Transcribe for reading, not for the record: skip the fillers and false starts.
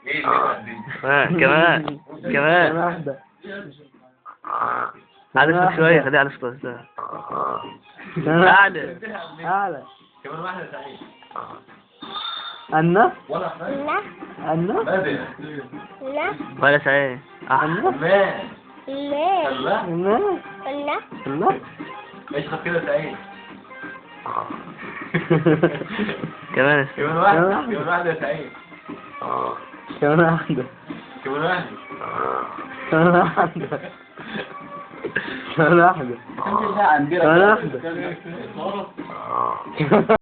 ايه اللي دي؟ كمان كمان واحدة. على صوت شوية، خليها على صوت. أعلى. أعلى. كمان واحدة سعيد. أنا ولا حاجة. لا أنا بادئ. لا ولا سعيد. أنا ما لا لا أنا لا أنا اشرب كده سعيد. كمان كمان واحدة. كمان واحدة يا سعيد. كمان واحدة. كمان واحدة. كمان واحدة. كمان واحدة. كمان واحدة.